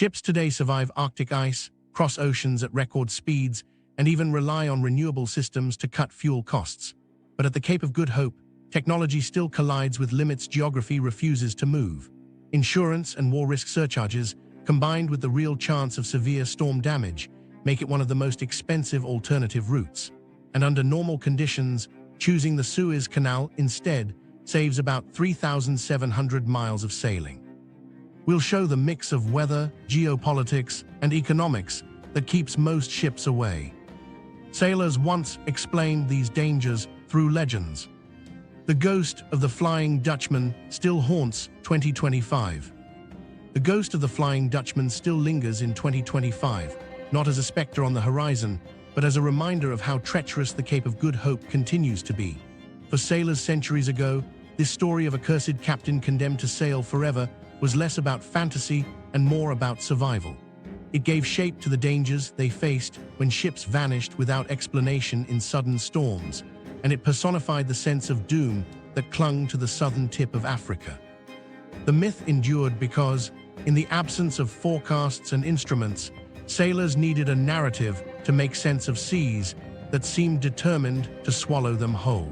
Ships today survive Arctic ice, cross oceans at record speeds, and even rely on renewable systems to cut fuel costs. But at the Cape of Good Hope, technology still collides with limits geography refuses to move. Insurance and war risk surcharges, combined with the real chance of severe storm damage, make it one of the most expensive alternative routes. And under normal conditions, choosing the Suez Canal instead saves about 3,700 miles of sailing. We'll show the mix of weather, geopolitics, and economics that keeps most ships away. Sailors once explained these dangers through legends. The ghost of the Flying Dutchman still haunts 2025. The ghost of the Flying Dutchman still lingers in 2025, not as a specter on the horizon, but as a reminder of how treacherous the Cape of Good Hope continues to be. For sailors centuries ago, this story of a cursed captain condemned to sail forever was less about fantasy and more about survival. It gave shape to the dangers they faced when ships vanished without explanation in sudden storms, and it personified the sense of doom that clung to the southern tip of Africa. The myth endured because, in the absence of forecasts and instruments, sailors needed a narrative to make sense of seas that seemed determined to swallow them whole.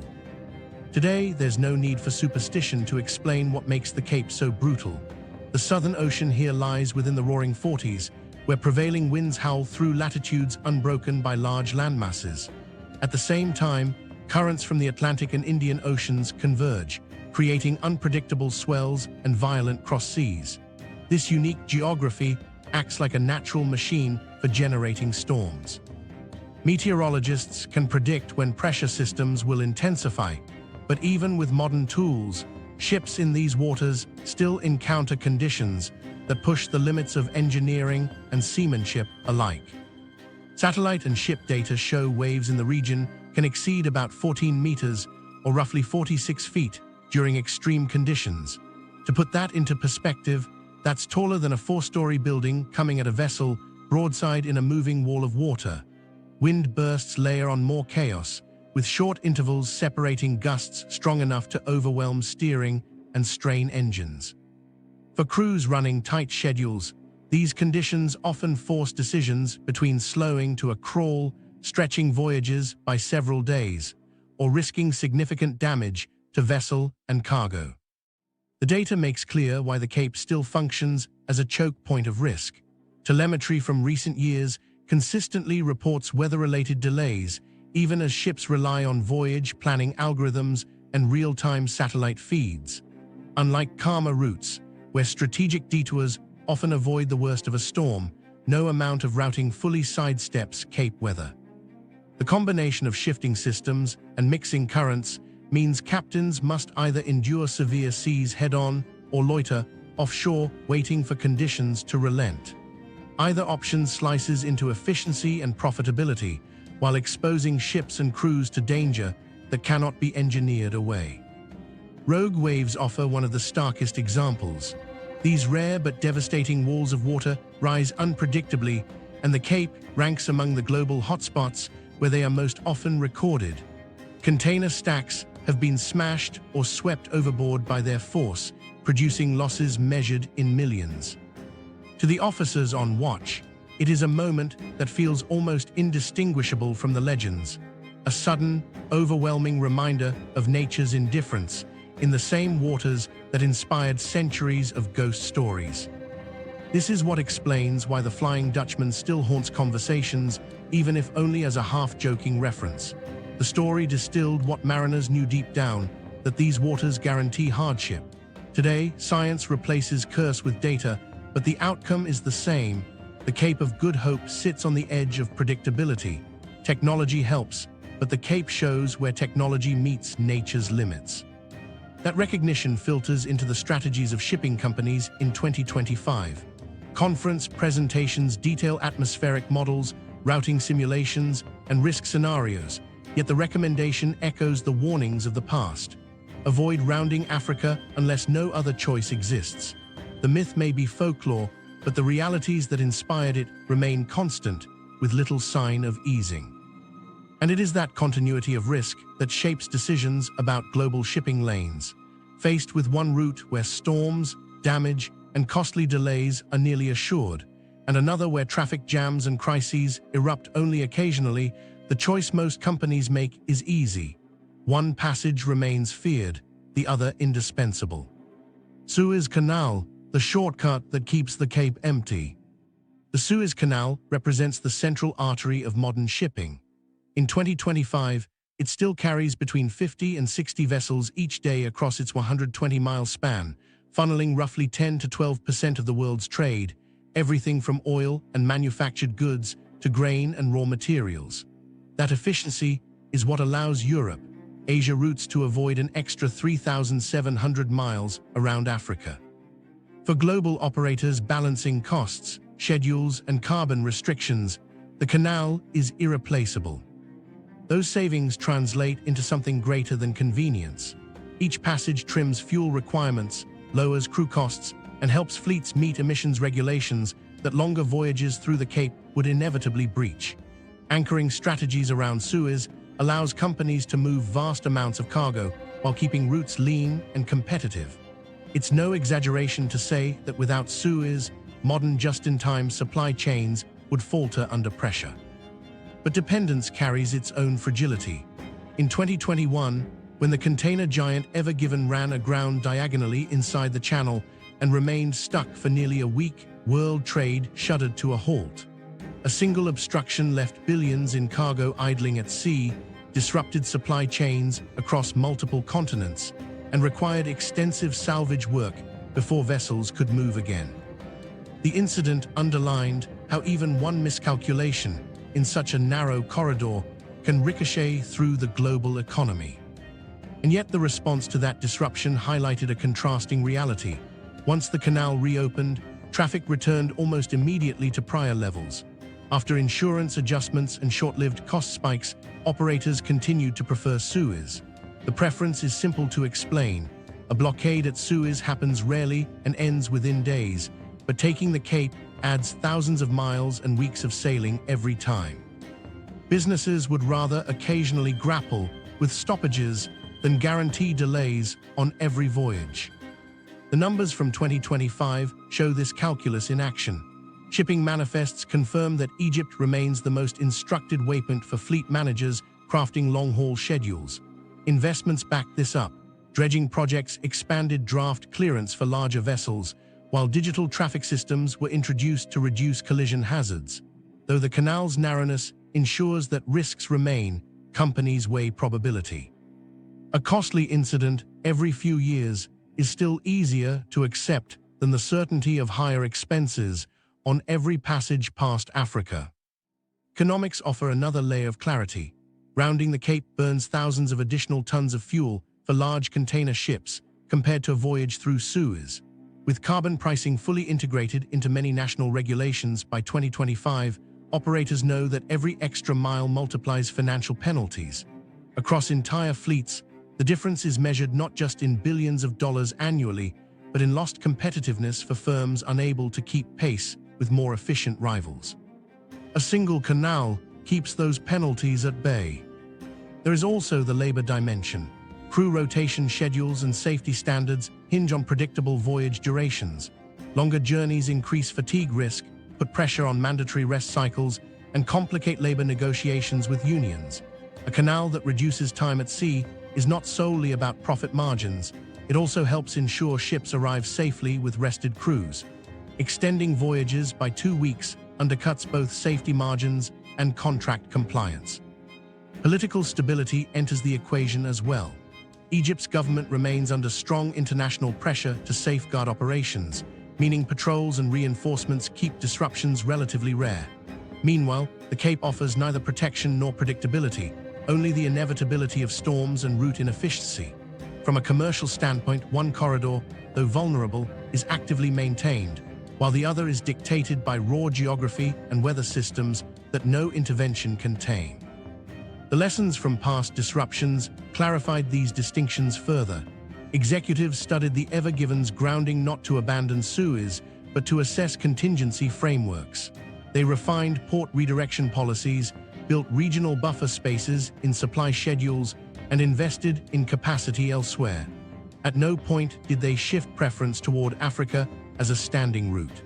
Today, there's no need for superstition to explain what makes the Cape so brutal. The Southern Ocean here lies within the Roaring Forties, where prevailing winds howl through latitudes unbroken by large landmasses. At the same time, currents from the Atlantic and Indian Oceans converge, creating unpredictable swells and violent cross seas. This unique geography acts like a natural machine for generating storms. Meteorologists can predict when pressure systems will intensify, but even with modern tools, ships in these waters still encounter conditions that push the limits of engineering and seamanship alike. Satellite and ship data show waves in the region can exceed about 14 meters, or roughly 46 feet, during extreme conditions. To put that into perspective, that's taller than a 4-story building coming at a vessel broadside in a moving wall of water. Wind bursts layer on more chaos, with short intervals separating gusts strong enough to overwhelm steering and strain engines. For crews running tight schedules, these conditions often force decisions between slowing to a crawl, stretching voyages by several days, or risking significant damage to vessel and cargo. The data makes clear why the Cape still functions as a choke point of risk. Telemetry from recent years consistently reports weather-related delays, even as ships rely on voyage planning algorithms and real-time satellite feeds. Unlike calmer routes, where strategic detours often avoid the worst of a storm, no amount of routing fully sidesteps Cape weather. The combination of shifting systems and mixing currents means captains must either endure severe seas head-on or loiter offshore, waiting for conditions to relent. Either option slices into efficiency and profitability, while exposing ships and crews to danger that cannot be engineered away. Rogue waves offer one of the starkest examples. These rare but devastating walls of water rise unpredictably, and the Cape ranks among the global hotspots where they are most often recorded. Container stacks have been smashed or swept overboard by their force, producing losses measured in millions. To the officers on watch, it is a moment that feels almost indistinguishable from the legends, a sudden, overwhelming reminder of nature's indifference in the same waters that inspired centuries of ghost stories. This is what explains why the Flying Dutchman still haunts conversations, even if only as a half-joking reference. The story distilled what mariners knew deep down, that these waters guarantee hardship. Today, science replaces curse with data, but the outcome is the same. The Cape of Good Hope sits on the edge of predictability. Technology helps, but the Cape shows where technology meets nature's limits. That recognition filters into the strategies of shipping companies in 2025. Conference presentations detail atmospheric models, routing simulations, and risk scenarios, yet the recommendation echoes the warnings of the past. Avoid rounding Africa unless no other choice exists. The myth may be folklore, but the realities that inspired it remain constant, with little sign of easing. And it is that continuity of risk that shapes decisions about global shipping lanes. Faced with one route where storms, damage, and costly delays are nearly assured, and another where traffic jams and crises erupt only occasionally, the choice most companies make is easy. One passage remains feared, the other indispensable. Suez Canal, the shortcut that keeps the Cape empty. The Suez Canal represents the central artery of modern shipping. In 2025, it still carries between 50 and 60 vessels each day across its 120-mile span, funneling roughly 10 to 12% of the world's trade, everything from oil and manufactured goods to grain and raw materials. That efficiency is what allows Europe, Asia routes to avoid an extra 3,700 miles around Africa. For global operators balancing costs, schedules, and carbon restrictions, the canal is irreplaceable. Those savings translate into something greater than convenience. Each passage trims fuel requirements, lowers crew costs, and helps fleets meet emissions regulations that longer voyages through the Cape would inevitably breach. Anchoring strategies around Suez allows companies to move vast amounts of cargo while keeping routes lean and competitive. It's no exaggeration to say that without Suez, modern just-in-time supply chains would falter under pressure. But dependence carries its own fragility. In 2021, when the container giant Ever Given ran aground diagonally inside the channel and remained stuck for nearly a week, world trade shuddered to a halt. A single obstruction left billions in cargo idling at sea, disrupted supply chains across multiple continents, and required extensive salvage work before vessels could move again. The incident underlined how even one miscalculation in such a narrow corridor can ricochet through the global economy. And yet the response to that disruption highlighted a contrasting reality. Once the canal reopened, traffic returned almost immediately to prior levels. After insurance adjustments and short-lived cost spikes, operators continued to prefer Suez. The preference is simple to explain. A blockade at Suez happens rarely and ends within days, but taking the Cape adds thousands of miles and weeks of sailing every time. Businesses would rather occasionally grapple with stoppages than guarantee delays on every voyage. The numbers from 2025 show this calculus in action. Shipping manifests confirm that Egypt remains the most instructed waypoint for fleet managers crafting long-haul schedules. Investments back this up. Dredging projects expanded draft clearance for larger vessels, while digital traffic systems were introduced to reduce collision hazards. Though the canal's narrowness ensures that risks remain, companies weigh probability. A costly incident every few years is still easier to accept than the certainty of higher expenses on every passage past Africa. Economics offer another layer of clarity. Rounding the Cape burns thousands of additional tons of fuel for large container ships compared to a voyage through Suez. With carbon pricing fully integrated into many national regulations by 2025, operators know that every extra mile multiplies financial penalties. Across entire fleets, the difference is measured not just in billions of dollars annually, but in lost competitiveness for firms unable to keep pace with more efficient rivals. A single canal keeps those penalties at bay. There is also the labor dimension. Crew rotation schedules and safety standards hinge on predictable voyage durations. Longer journeys increase fatigue risk, put pressure on mandatory rest cycles, and complicate labor negotiations with unions. A canal that reduces time at sea is not solely about profit margins. It also helps ensure ships arrive safely with rested crews. Extending voyages by 2 weeks undercuts both safety margins and contract compliance. Political stability enters the equation as well. Egypt's government remains under strong international pressure to safeguard operations, meaning patrols and reinforcements keep disruptions relatively rare. Meanwhile, the Cape offers neither protection nor predictability, only the inevitability of storms and route inefficiency. From a commercial standpoint, one corridor, though vulnerable, is actively maintained, while the other is dictated by raw geography and weather systems that no intervention can tame. The lessons from past disruptions clarified these distinctions further. Executives studied the Ever Given's grounding not to abandon Suez, but to assess contingency frameworks. They refined port redirection policies, built regional buffer spaces in supply schedules, and invested in capacity elsewhere. At no point did they shift preference toward Africa as a standing route.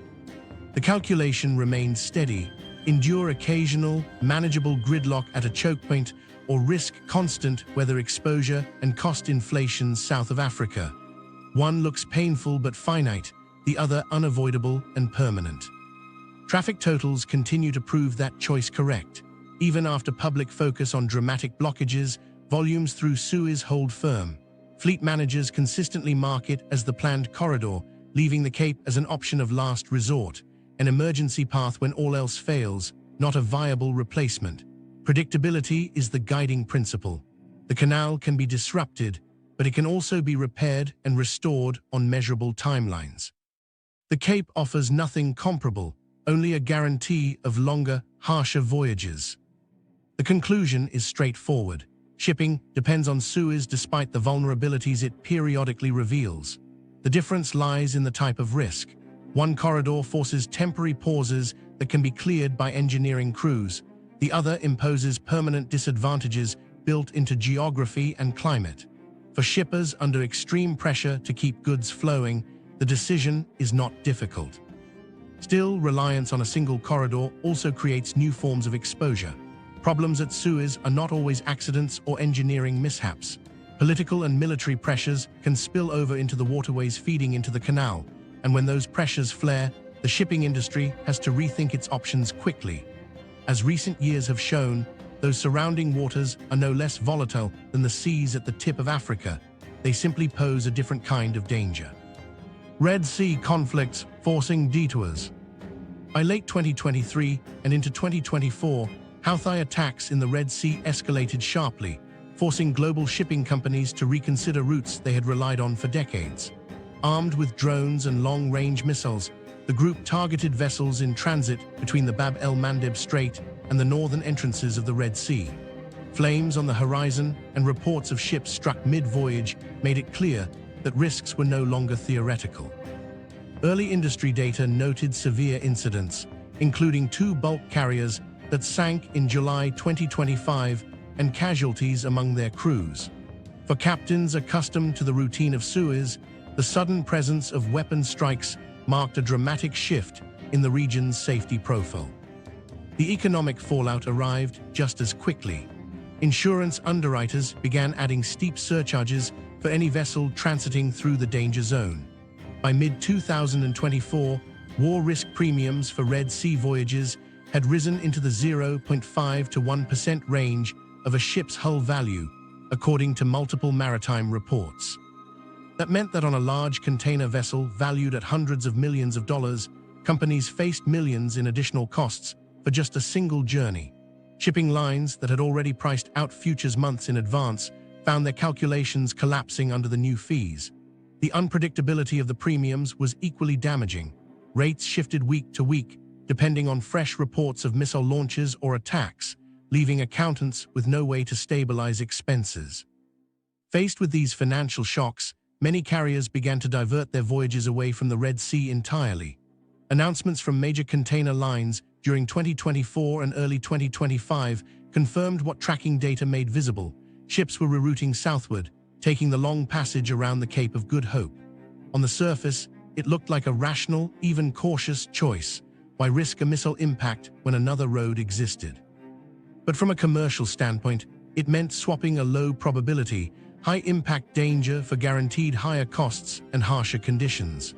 The calculation remained steady: endure occasional, manageable gridlock at a choke point, or risk constant weather exposure and cost inflation south of Africa. One looks painful but finite, the other unavoidable and permanent. Traffic totals continue to prove that choice correct. Even after public focus on dramatic blockages, volumes through Suez hold firm. Fleet managers consistently mark it as the planned corridor, leaving the Cape as an option of last resort, an emergency path when all else fails, not a viable replacement. Predictability is the guiding principle. The canal can be disrupted, but it can also be repaired and restored on measurable timelines. The Cape offers nothing comparable, only a guarantee of longer, harsher voyages. The conclusion is straightforward. Shipping depends on Suez despite the vulnerabilities it periodically reveals. The difference lies in the type of risk. One corridor forces temporary pauses that can be cleared by engineering crews. The other imposes permanent disadvantages built into geography and climate. For shippers under extreme pressure to keep goods flowing, the decision is not difficult. Still, reliance on a single corridor also creates new forms of exposure. Problems at Suez are not always accidents or engineering mishaps. Political and military pressures can spill over into the waterways feeding into the canal, and when those pressures flare, the shipping industry has to rethink its options quickly. As recent years have shown, those surrounding waters are no less volatile than the seas at the tip of Africa. They simply pose a different kind of danger. Red Sea conflicts forcing detours. By late 2023 and into 2024, Houthi attacks in the Red Sea escalated sharply, forcing global shipping companies to reconsider routes they had relied on for decades. Armed with drones and long-range missiles, the group targeted vessels in transit between the Bab el-Mandeb Strait and the northern entrances of the Red Sea. Flames on the horizon and reports of ships struck mid-voyage made it clear that risks were no longer theoretical. Early industry data noted severe incidents, including 2 bulk carriers that sank in July 2025 and casualties among their crews. For captains accustomed to the routine of Suez, the sudden presence of weapon strikes marked a dramatic shift in the region's safety profile. The economic fallout arrived just as quickly. Insurance underwriters began adding steep surcharges for any vessel transiting through the danger zone. By mid-2024, war risk premiums for Red Sea voyages had risen into the 0.5 to 1% range of a ship's hull value, according to multiple maritime reports. That meant that on a large container vessel valued at hundreds of millions of dollars, companies faced millions in additional costs for just a single journey. Shipping lines that had already priced out futures months in advance found their calculations collapsing under the new fees. The unpredictability of the premiums was equally damaging. Rates shifted week to week, depending on fresh reports of missile launches or attacks, leaving accountants with no way to stabilize expenses. Faced with these financial shocks, many carriers began to divert their voyages away from the Red Sea entirely. Announcements from major container lines during 2024 and early 2025 confirmed what tracking data made visible. Ships were rerouting southward, taking the long passage around the Cape of Good Hope. On the surface, it looked like a rational, even cautious choice. Why risk a missile impact when another road existed? But from a commercial standpoint, it meant swapping a low probability, high-impact danger for guaranteed higher costs and harsher conditions.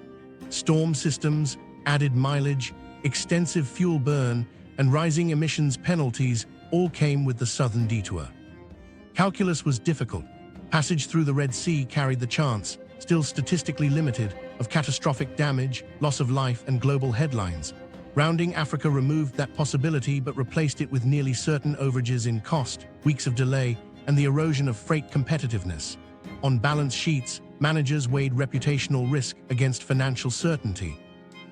Storm systems, added mileage, extensive fuel burn, and rising emissions penalties all came with the southern detour. Calculus was difficult. Passage through the Red Sea carried the chance, still statistically limited, of catastrophic damage, loss of life, and global headlines. Rounding Africa removed that possibility but replaced it with nearly certain overages in cost, weeks of delay, and the erosion of freight competitiveness. On balance sheets, managers weighed reputational risk against financial certainty.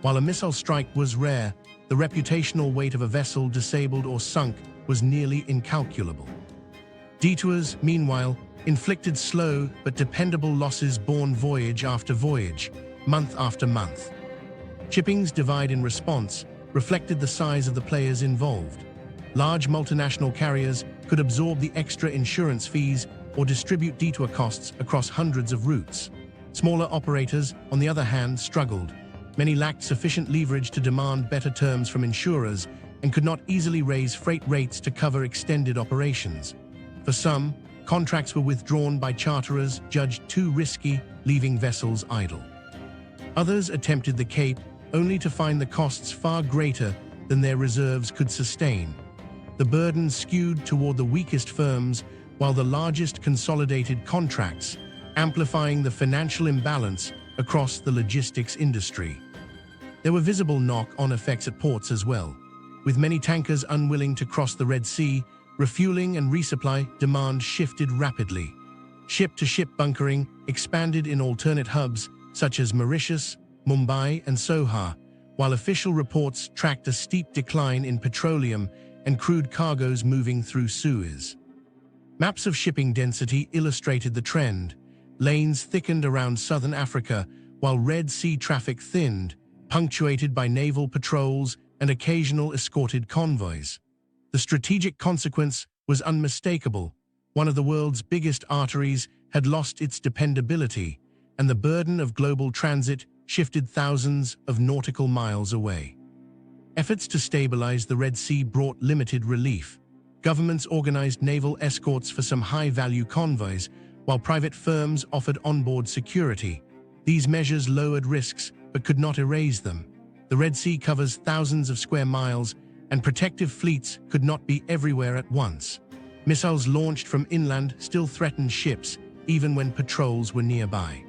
While a missile strike was rare, the reputational weight of a vessel disabled or sunk was nearly incalculable. Detours, meanwhile, inflicted slow but dependable losses borne voyage after voyage, month after month. Shipping's divide in response reflected the size of the players involved. Large multinational carriers could absorb the extra insurance fees or distribute detour costs across hundreds of routes. Smaller operators, on the other hand, struggled. Many lacked sufficient leverage to demand better terms from insurers and could not easily raise freight rates to cover extended operations. For some, contracts were withdrawn by charterers judged too risky, leaving vessels idle. Others attempted the Cape only to find the costs far greater than their reserves could sustain. The burden skewed toward the weakest firms, while the largest consolidated contracts, amplifying the financial imbalance across the logistics industry. There were visible knock-on effects at ports as well. With many tankers unwilling to cross the Red Sea, refueling and resupply demand shifted rapidly. Ship-to-ship bunkering expanded in alternate hubs such as Mauritius, Mumbai, and Sohar, while official reports tracked a steep decline in petroleum and crude cargoes moving through Suez. Maps of shipping density illustrated the trend. Lanes thickened around southern Africa, while Red Sea traffic thinned, punctuated by naval patrols and occasional escorted convoys. The strategic consequence was unmistakable. One of the world's biggest arteries had lost its dependability, and the burden of global transit shifted thousands of nautical miles away. Efforts to stabilize the Red Sea brought limited relief. Governments organized naval escorts for some high-value convoys, while private firms offered onboard security. These measures lowered risks but could not erase them. The Red Sea covers thousands of square miles, and protective fleets could not be everywhere at once. Missiles launched from inland still threatened ships, even when patrols were nearby.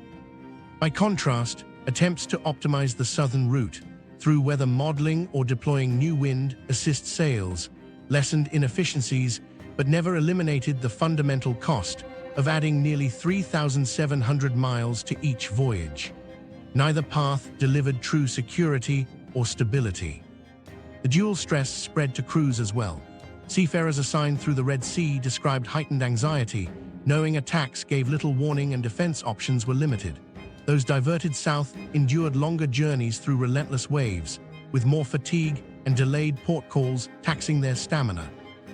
By contrast, attempts to optimize the southern route through weather modeling or deploying new wind assist sails lessened inefficiencies but never eliminated the fundamental cost of adding nearly 3,700 miles to each voyage. Neither path delivered true security or stability. The dual stress spread to crews as well. Seafarers assigned through the Red Sea described heightened anxiety, knowing attacks gave little warning and defense options were limited. Those diverted south endured longer journeys through relentless waves, with more fatigue and delayed port calls taxing their stamina.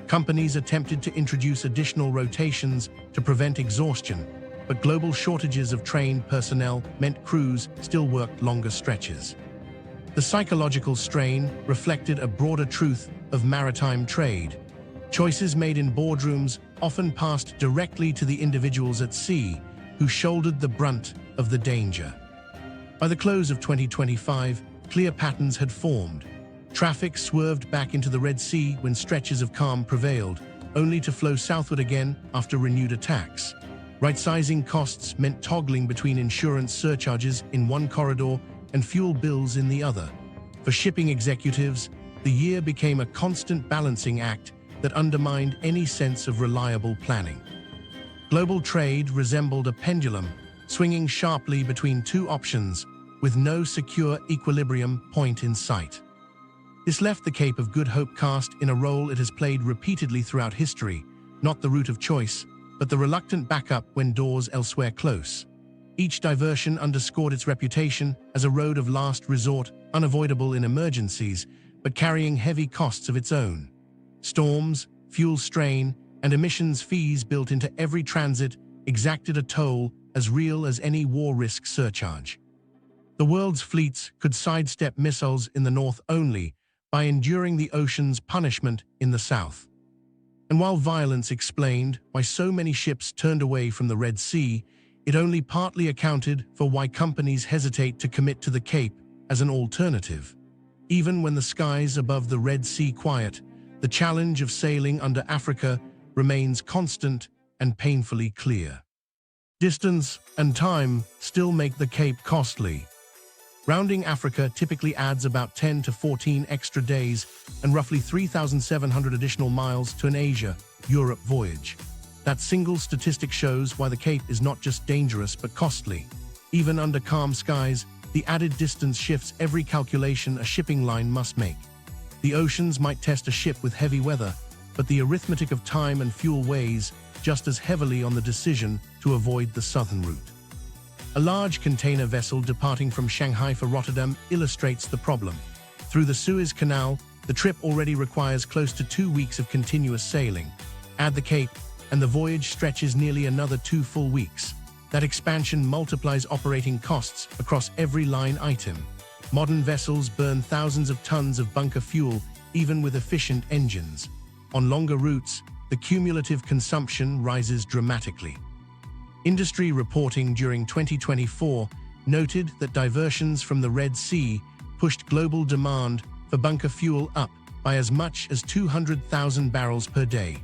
Companies attempted to introduce additional rotations to prevent exhaustion, but global shortages of trained personnel meant crews still worked longer stretches. The psychological strain reflected a broader truth of maritime trade. Choices made in boardrooms often passed directly to the individuals at sea, who shouldered the brunt of the danger. By the close of 2025, clear patterns had formed. Traffic swerved back into the Red Sea when stretches of calm prevailed, only to flow southward again after renewed attacks. Right-sizing costs meant toggling between insurance surcharges in one corridor and fuel bills in the other. For shipping executives, the year became a constant balancing act that undermined any sense of reliable planning. Global trade resembled a pendulum, swinging sharply between two options, with no secure equilibrium point in sight. This left the Cape of Good Hope cast in a role it has played repeatedly throughout history, not the route of choice, but the reluctant backup when doors elsewhere close. Each diversion underscored its reputation as a road of last resort, unavoidable in emergencies, but carrying heavy costs of its own. Storms, fuel strain, and emissions fees built into every transit exacted a toll as real as any war risk surcharge. The world's fleets could sidestep missiles in the north only by enduring the ocean's punishment in the south. And while violence explained why so many ships turned away from the Red Sea, it only partly accounted for why companies hesitate to commit to the Cape as an alternative. Even when the skies above the Red Sea quiet, the challenge of sailing under Africa remains constant and painfully clear. Distance and time still make the Cape costly. Rounding Africa typically adds about 10 to 14 extra days and roughly 3,700 additional miles to an Asia-Europe voyage. That single statistic shows why the Cape is not just dangerous but costly. Even under calm skies, the added distance shifts every calculation a shipping line must make. The oceans might test a ship with heavy weather, but the arithmetic of time and fuel weighs just as heavily on the decision to avoid the southern route. A large container vessel departing from Shanghai for Rotterdam illustrates the problem. Through the Suez Canal, the trip already requires close to 2 weeks of continuous sailing. Add the Cape, and the voyage stretches nearly another 2 full weeks. That expansion multiplies operating costs across every line item. Modern vessels burn thousands of tons of bunker fuel, even with efficient engines. On longer routes, the cumulative consumption rises dramatically. Industry reporting during 2024 noted that diversions from the Red Sea pushed global demand for bunker fuel up by as much as 200,000 barrels per day,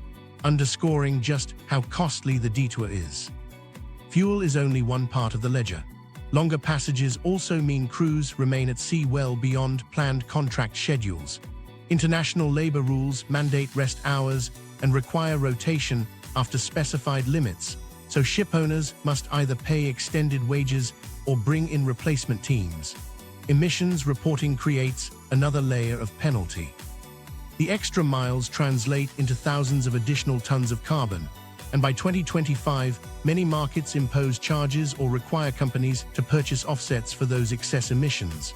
underscoring just how costly the detour is. Fuel is only one part of the ledger. Longer passages also mean crews remain at sea well beyond planned contract schedules. International labor rules mandate rest hours and require rotation after specified limits, so ship owners must either pay extended wages or bring in replacement teams. Emissions reporting creates another layer of penalty. The extra miles translate into thousands of additional tons of carbon, and by 2025, many markets impose charges or require companies to purchase offsets for those excess emissions.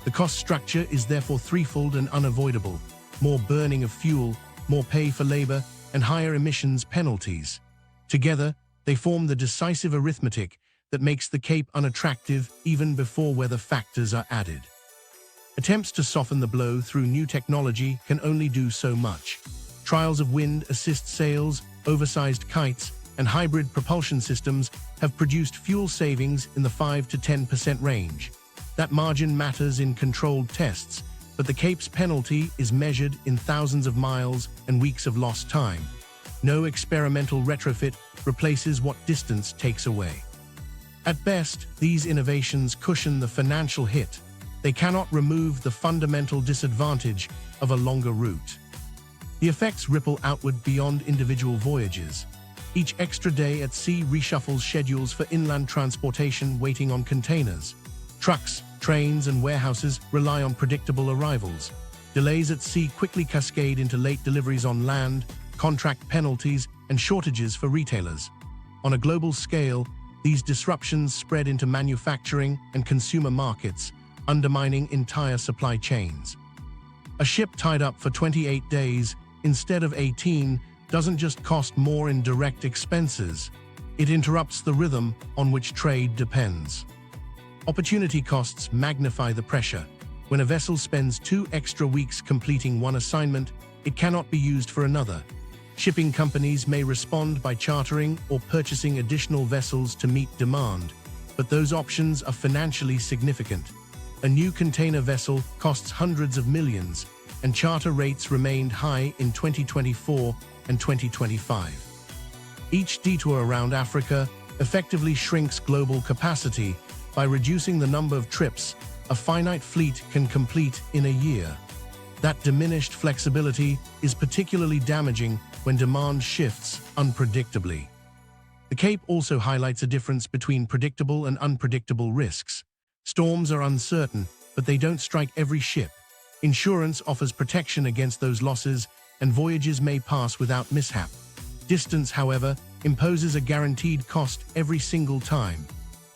The cost structure is therefore threefold and unavoidable: more burning of fuel, more pay for labor, and higher emissions penalties. Together, they form the decisive arithmetic that makes the Cape unattractive even before weather factors are added. Attempts to soften the blow through new technology can only do so much. Trials of wind assist sails, oversized kites, and hybrid propulsion systems have produced fuel savings in the 5 to 10% range. That margin matters in controlled tests, but the Cape's penalty is measured in thousands of miles and weeks of lost time. No experimental retrofit replaces what distance takes away. At best, these innovations cushion the financial hit. They cannot remove the fundamental disadvantage of a longer route. The effects ripple outward beyond individual voyages. Each extra day at sea reshuffles schedules for inland transportation waiting on containers. Trucks, trains, and warehouses rely on predictable arrivals. Delays at sea quickly cascade into late deliveries on land, contract penalties, and shortages for retailers. On a global scale, these disruptions spread into manufacturing and consumer markets, undermining entire supply chains. A ship tied up for 28 days instead of 18 doesn't just cost more in direct expenses, it interrupts the rhythm on which trade depends. Opportunity costs magnify the pressure. When a vessel spends 2 extra weeks completing one assignment, it cannot be used for another. Shipping companies may respond by chartering or purchasing additional vessels to meet demand, but those options are financially significant. A new container vessel costs hundreds of millions, and charter rates remained high in 2024 and 2025. Each detour around Africa effectively shrinks global capacity by reducing the number of trips a finite fleet can complete in a year. That diminished flexibility is particularly damaging when demand shifts unpredictably. The Cape also highlights a difference between predictable and unpredictable risks. Storms are uncertain, but they don't strike every ship. Insurance offers protection against those losses, and voyages may pass without mishap. Distance, however, imposes a guaranteed cost every single time.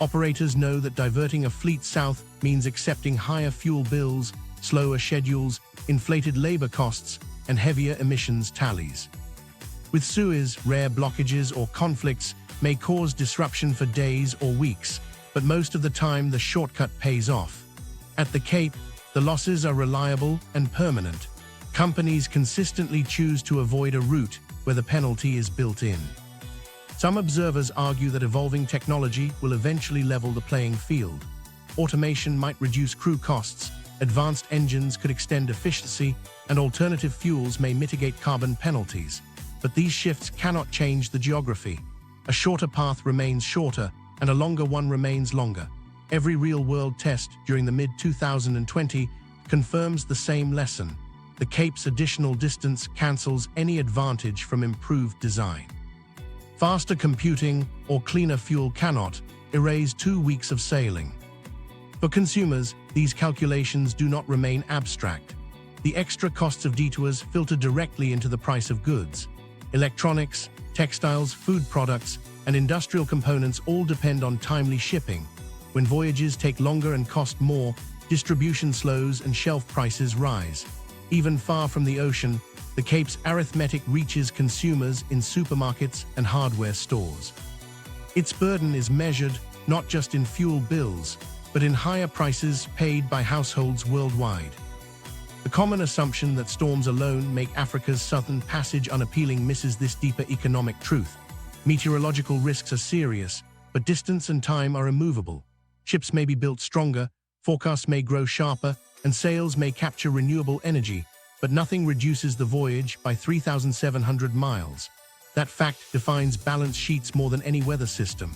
Operators know that diverting a fleet south means accepting higher fuel bills, slower schedules, inflated labor costs, and heavier emissions tallies. With Suez, rare blockages or conflicts may cause disruption for days or weeks, but most of the time the shortcut pays off. At the Cape, the losses are reliable and permanent. Companies consistently choose to avoid a route where the penalty is built in. Some observers argue that evolving technology will eventually level the playing field. Automation might reduce crew costs, advanced engines could extend efficiency, and alternative fuels may mitigate carbon penalties. But these shifts cannot change the geography. A shorter path remains shorter, and a longer one remains longer. Every real-world test during the mid-2020 confirms the same lesson. The Cape's additional distance cancels any advantage from improved design. Faster computing or cleaner fuel cannot erase 2 weeks of sailing. For consumers, these calculations do not remain abstract. The extra costs of detours filter directly into the price of goods. Electronics, textiles, food products, and industrial components all depend on timely shipping. When voyages take longer and cost more, distribution slows and shelf prices rise. Even far from the ocean, the Cape's arithmetic reaches consumers in supermarkets and hardware stores. Its burden is measured not just in fuel bills, but in higher prices paid by households worldwide. The common assumption that storms alone make Africa's southern passage unappealing misses this deeper economic truth. Meteorological risks are serious, but distance and time are immovable. Ships may be built stronger, forecasts may grow sharper, and sails may capture renewable energy, but nothing reduces the voyage by 3,700 miles. That fact defines balance sheets more than any weather system.